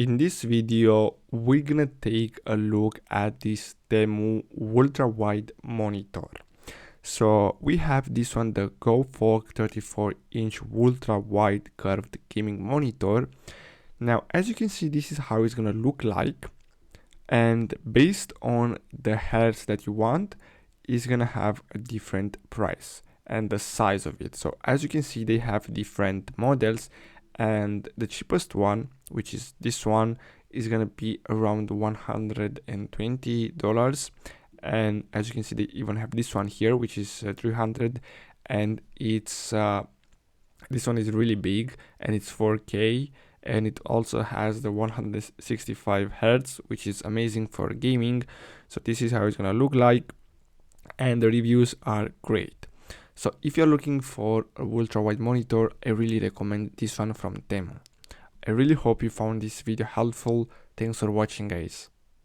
In this video, we're gonna take a look at this TEMU ultra-wide monitor. So we have this one, the GoFork 34-inch ultra-wide curved gaming monitor. Now, as you can see, this is how it's gonna look like. And based on the hertz that you want, it's gonna have a different price and the size of it. So as you can see, they have different models, and the cheapest one, which is this one, is gonna be around $120. And as you can see, they even have this one here, which is 300, and it's this one is really big and it's 4K, and it also has the 165 hertz, which is amazing for gaming. So this is how it's gonna look like, and the reviews are great. So if you're looking for a ultra-wide monitor, I really recommend this one from TEMU. I really hope you found this video helpful. Thanks for watching, guys.